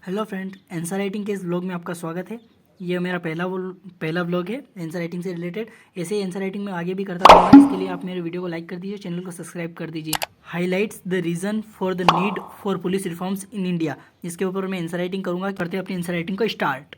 Hello friend, answer writing के इस vlog में आपका स्वागत है। ये मेरा पहला व्लॉग है आंसर राइटिंग से रिलेटेड। ऐसे ही आंसर राइटिंग में आगे भी करता रहूँगा। इसके लिए आप मेरे वीडियो को लाइक कर दीजिए, चैनल को सब्सक्राइब कर दीजिए। Highlights the reason for the need for police reforms in India, इसके ऊपर मैं आंसर राइटिंग करूँगा। करते हैं अपनी आंसर राइटिंग को स्टार्ट।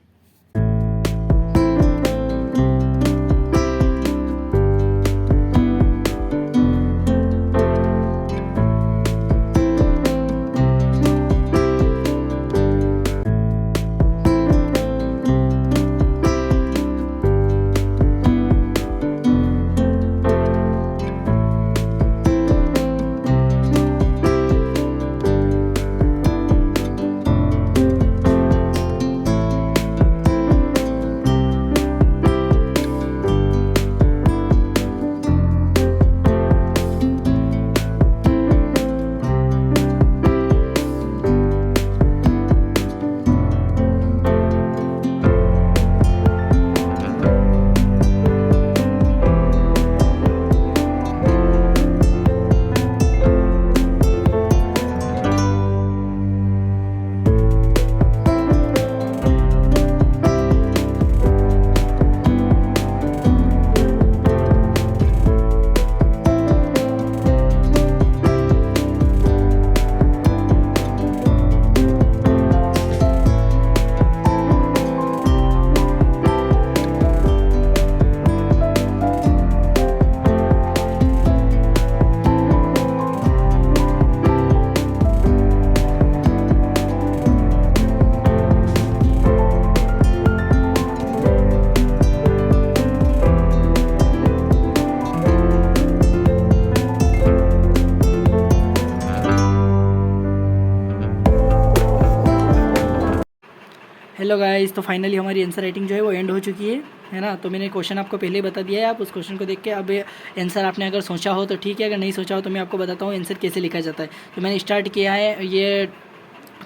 हेलो गाइस, तो फाइनली हमारी आंसर राइटिंग जो है वो एंड हो चुकी है ना। तो मैंने क्वेश्चन आपको पहले ही बता दिया है। आप उस क्वेश्चन को देख के अब आंसर आपने अगर सोचा हो तो ठीक है, अगर नहीं सोचा हो तो मैं आपको बताता हूँ आंसर कैसे लिखा जाता है। तो मैंने स्टार्ट किया है, ये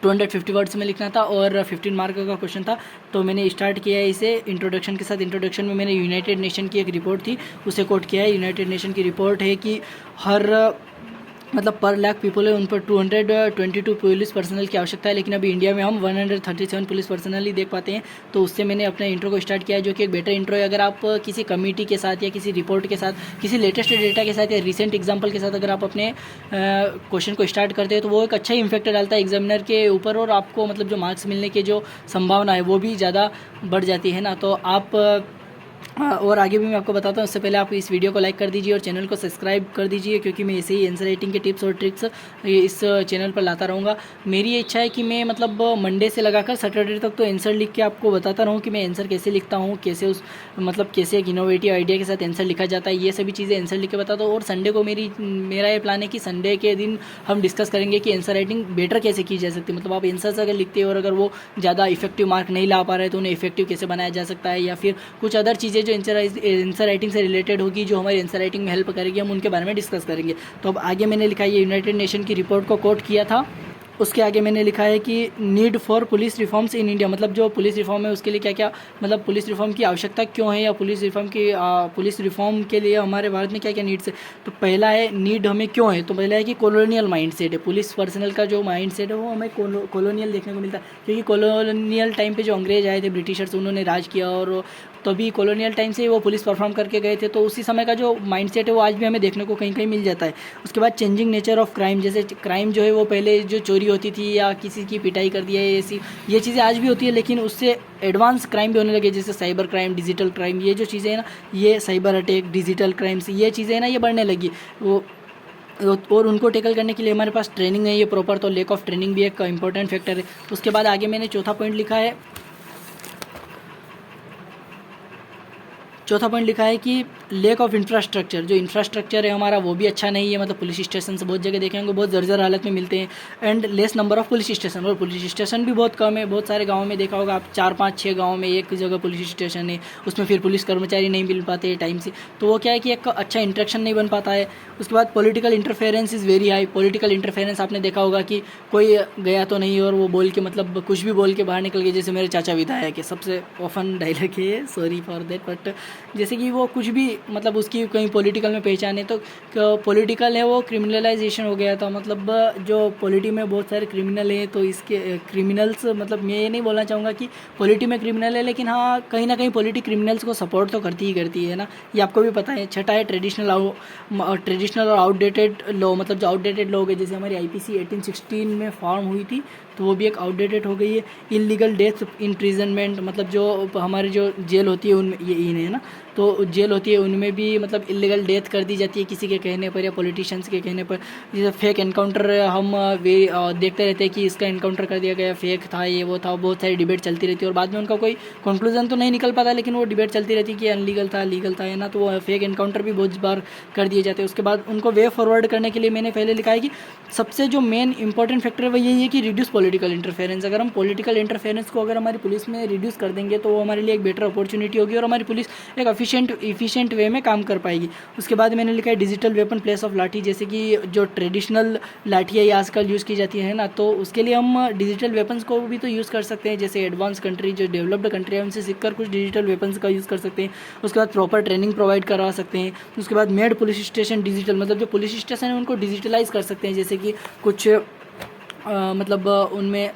250 वर्ड्स में लिखना था और 15 मार्क का क्वेश्चन था। तो मैंने स्टार्ट किया है इसे इंट्रोडक्शन के साथ। इंट्रोडक्शन में मैंने यूनाइटेड नेशन की एक रिपोर्ट थी उसे कोट किया है। यूनाइटेड नेशन की रिपोर्ट है कि हर पर लाख पीपल है, उन पर 222 पुलिस पर्सनल की आवश्यकता है, लेकिन अभी इंडिया में हम 137 पुलिस पर्सनल ही देख पाते हैं। तो उससे मैंने अपने इंट्रो को स्टार्ट किया है, जो कि एक बेटर इंट्रो है। अगर आप किसी कमेटी के साथ या किसी रिपोर्ट के साथ, किसी लेटेस्ट डेटा के साथ या रिसेंट एग्जाम्पल के साथ अगर आप अपने क्वेश्चन को स्टार्ट करते हैं तो वो एक अच्छा इम्पैक्ट डालता है एग्जामिनर के ऊपर, और आपको जो मार्क्स मिलने के जो संभावना है वो भी ज़्यादा बढ़ जाती है ना। तो आप और आगे भी मैं आपको बताता हूँ, उससे पहले आप इस वीडियो को लाइक कर दीजिए और चैनल को सब्सक्राइब कर दीजिए, क्योंकि मैं ऐसे ही आंसर राइटिंग के टिप्स और ट्रिक्स इस चैनल पर लाता रहूँगा। मेरी ये इच्छा है कि मैं मंडे से लगाकर सैटरडे तक तो आंसर लिख के आपको बताता रहूँ कि मैं आंसर कैसे लिखता हूँ, कैसे कैसे एक इनोवेटिव आइडिया के साथ आंसर लिखा जाता है, ये सभी चीज़ें आंसर लिख के बताता हूँ। और संडे को मेरा ये प्लान है कि संडे के दिन हम डिस्कस करेंगे कि आंसर राइटिंग बेटर कैसे की जा सकती है। आप आंसर्स अगर लिखते हो और अगर वो ज़्यादा इफेक्टिव मार्क नहीं ला पा रहे तो उन्हें इफेक्टिव कैसे बनाया जा सकता है, या फिर कुछ अदर चीज़ें जो आंसर राइटिंग से रिलेटेड होगी, जो हमारी आंसर राइटिंग में हेल्प करेगी, हम उनके बारे में डिस्कस करेंगे। तो अब आगे मैंने लिखा है, ये यूनाइटेड नेशन की रिपोर्ट को कोट किया था। उसके आगे मैंने लिखा है कि need for police reforms in India, जो पुलिस रिफॉर्म है उसके लिए क्या क्या पुलिस रिफॉर्म की आवश्यकता क्यों है, या पुलिस रिफॉर्म के लिए हमारे भारत में क्या क्या नीड्स है। तो पहला है नीड हमें क्यों है, तो पहला है कि कॉलोनियल माइंडसेट है। पुलिस पर्सनल का जो माइंडसेट है वो हमें कॉलोनियल देखने को मिलता है, क्योंकि कॉलोनियल टाइम पे जो अंग्रेज आए थे, ब्रिटिशर्स, उन्होंने राज किया और तभी कॉलोनियल टाइम से वो पुलिस परफॉर्म करके गए थे। तो उसी समय का जो माइंडसेट है वो आज भी हमें देखने को कहीं कहीं मिल जाता है। उसके बाद चेंजिंग नेचर ऑफ क्राइम, जैसे क्राइम जो है वो पहले जो चोरी होती थी या किसी की पिटाई कर दिया है, ऐसी ये चीज़ें आज भी होती है, लेकिन उससे एडवांस क्राइम भी होने लगे, जैसे साइबर क्राइम, डिजिटल क्राइम। ये जो चीज़ें हैं ना, ये साइबर अटैक, डिजिटल क्राइम्स, ये चीज़ें हैं ना, ये बढ़ने लगी वो। और उनको टैकल करने के लिए हमारे पास ट्रेनिंग नहीं है प्रॉपर, तो लैक ऑफ ट्रेनिंग भी एक इंपॉर्टेंट फैक्टर है। उसके बाद आगे मैंने चौथा पॉइंट लिखा है कि लैक ऑफ इंफ्रास्ट्रक्चर, जो इंफ्रास्ट्रक्चर है हमारा वो भी अच्छा नहीं है। पुलिस स्टेशन बहुत जगह देखेंगे बहुत जर्जर हालत में मिलते हैं। And less number of police station, और पुलिस स्टेशन भी बहुत कम है। बहुत सारे गाँव में देखा होगा आप, 4 5 6 गाँव में एक जगह पुलिस स्टेशन है, उसमें फिर पुलिस कर्मचारी नहीं मिल पाते हैं टाइम से। तो वो क्या है कि एक अच्छा इंटरेक्शन नहीं बन पाता है। उसके बाद political interference is very high. Political interference आपने देखा होगा कि कोई गया तो नहीं और वो बोल के कुछ भी बोल के बाहर निकल गए। जैसे मेरे चाचा विधायक है, सबसे ऑफन डायलॉग है, सॉरी फॉर दैट, बट जैसे कि वो कुछ भी मतलब उसकी कहीं पॉलिटिकल में पहचान है तो पॉलिटिकल है वो क्रिमिनलाइजेशन हो गया था, मतलब जो पॉलिटी में बहुत सारे क्रिमिनल हैं तो इसके क्रिमिनल्स, मतलब मैं ये नहीं बोलना चाहूँगा कि पॉलिटी में क्रिमिनल है, लेकिन हाँ कहीं ना कहीं पॉलिटी क्रिमिनल्स को सपोर्ट तो करती ही करती है ना, ये आपको भी पता है। छठा है ट्रेडिशनल और आउटडेटेड लॉ, मतलब जो आउटडेटेड लॉ है, जैसे हमारी आईपीसी 1816 में फॉर्म हुई थी तो वो भी एक आउटडेटेड हो गई है। इलीगल डेथ इम्प्रिजनमेंट, मतलब जो हमारी जो जेल होती है उनमें, ये इन है ना, तो जेल होती है उनमें भी मतलब इलीगल डेथ कर दी जाती है किसी के कहने पर या पॉलिटिशियंस के कहने पर। जैसे फेक एनकाउंटर हम देखते रहते हैं कि इसका एनकाउंटर कर दिया गया, फेक था, ये वो था, बहुत सारी डिबेट चलती रहती है और बाद में उनका कोई कंक्लूजन तो नहीं निकल पाता, लेकिन वो डिबेट चलती रहती है कि अनलीगल था, लीगल था, है ना। तो वो फेक एनकाउंटर भी बहुत बार कर दिए जाते हैं। उसके बाद उनको वे फॉरवर्ड करने के लिए मैंने पहले लिखा है कि सबसे जो मेन इंपॉर्टेंट फैक्टर है वो यही है कि रिड्यूस पॉलिटिकल इंटरफेरेंस। अगर हम पॉलिटिकल इंटरफेरेंस को अगर हमारी पुलिस में रिड्यूस कर देंगे तो वो हमारे लिए एक बेटर अपॉर्चुनिटी होगी और हमारी पुलिस एक इफिशिएंट वे में काम कर पाएगी। उसके बाद मैंने लिखा है डिजिटल वेपन प्लेस ऑफ लाठी, जैसे कि जो ट्रेडिशनल लाठियाँ आजकल यूज़ की जाती है ना, तो उसके लिए हम डिजिटल वेपन्स को भी तो यूज़ कर सकते हैं। जैसे एडवांस कंट्री, जो डेवलप्ड कंट्री है, उनसे सीखकर कुछ डिजिटल वेपन्स का यूज़ कर सकते हैं। उसके बाद प्रॉपर ट्रेनिंग प्रोवाइड करवा सकते हैं। उसके बाद मेड पुलिस स्टेशन डिजिटल, मतलब जो पुलिस स्टेशन है उनको डिजिटलाइज कर सकते हैं, जैसे कि कुछ मतलब उनमें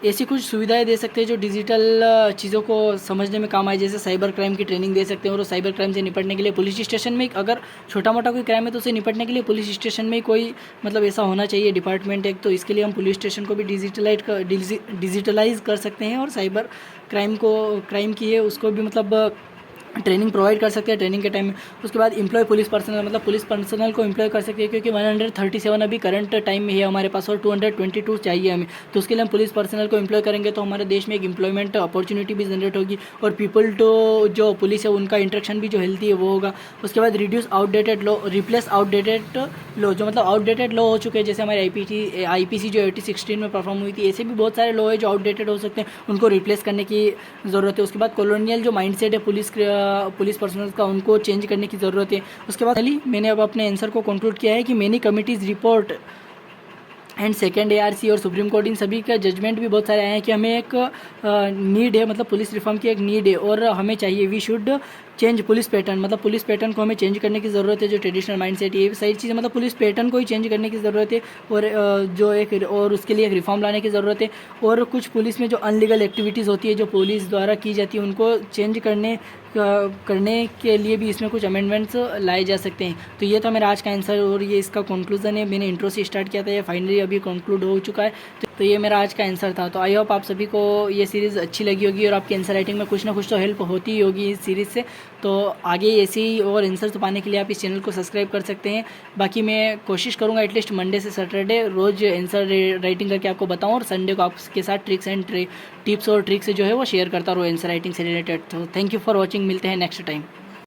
ऐसी कुछ सुविधाएं दे सकते हैं जो डिजिटल चीज़ों को समझने में काम आए। जैसे साइबर क्राइम की ट्रेनिंग दे सकते हैं और साइबर क्राइम से निपटने के लिए पुलिस स्टेशन में अगर छोटा मोटा कोई क्राइम है तो उसे निपटने के लिए पुलिस स्टेशन में कोई मतलब ऐसा होना चाहिए डिपार्टमेंट एक, तो इसके लिए हम पुलिस स्टेशन को भी डिजिटलाइज कर सकते हैं और साइबर क्राइम की है उसको भी मतलब ट्रेनिंग प्रोवाइड कर सकते हैं ट्रेनिंग के टाइम में। उसके बाद एम्प्लॉय पुलिस पर्सनल, मतलब पुलिस पर्सनल को एम्प्लॉय कर सकते हैं, क्योंकि 137 अभी करंट टाइम में है हमारे पास और 222 चाहिए हमें, तो उसके लिए हम पुलिस पर्सनल को एम्प्लॉय करेंगे तो हमारे देश में एक एम्प्लॉयमेंट अपॉर्चुनिटी भी जनरेट होगी और पीपल टू जो पुलिस है उनका इंटरेक्शन भी जो हेल्थी है वो होगा। उसके बाद reduce outdated law, replace outdated law, जो मतलब आउटडेटेड लॉ हो चुके हैं, जैसे हमारे आईपीसी जो 1816 में परफॉर्म हुई थी, ऐसे भी बहुत सारे लॉ है जो आउटडेटेड हो सकते हैं, उनको रिप्लेस करने की ज़रूरत है। उसके बाद कॉलोनियल जो माइंडसेट है पुलिस पर्सनल का, उनको चेंज करने की ज़रूरत है। उसके बाद मैंने अब अपने आंसर को कंक्लूड किया है कि many committees report and second ARC और सुप्रीम कोर्ट, इन सभी का जजमेंट भी बहुत सारे आए हैं कि हमें एक नीड है, मतलब पुलिस रिफॉर्म की एक नीड है और हमें चाहिए, we should change police pattern, मतलब पुलिस पैटर्न को हमें चेंज करने की ज़रूरत है। जो ट्रेडिशनल माइंडसेट ये सारी चीज़ें, मतलब पुलिस पैटर्न को ही चेंज करने की ज़रूरत है और जो एक और उसके लिए एक रिफॉर्म लाने की ज़रूरत है। और कुछ पुलिस में जो अनलीगल एक्टिविटीज़ होती है जो पुलिस द्वारा की जाती है उनको चेंज करने के लिए भी इसमें कुछ अमेंडमेंट्स लाए जा सकते हैं। तो ये था मेरा आज का आंसर और ये इसका कंक्लूजन है। मैंने इंट्रो से स्टार्ट किया था, ये फाइनली अभी कंक्लूड हो चुका है। तो ये मेरा आज का आंसर था। तो आई होप आप सभी को ये सीरीज़ अच्छी लगी होगी और आपकी आंसर राइटिंग में कुछ ना कुछ तो हेल्प होती ही होगी इस सीरीज़ से। तो आगे ऐसे ही और आंसर पाने के लिए आप इस चैनल को सब्सक्राइब कर सकते हैं। बाकी मैं कोशिश करूँगा एटलीस्ट मंडे से सैटरडे रोज़ आंसर राइटिंग करके आपको बताऊँ और संडे को आपके साथ टिप्स और ट्रिक्स जो है वो शेयर करता रहूँ आंसर राइटिंग से रिलेटेड। तो थैंक यू फॉर वॉचिंग, मिलते हैं नेक्स्ट टाइम।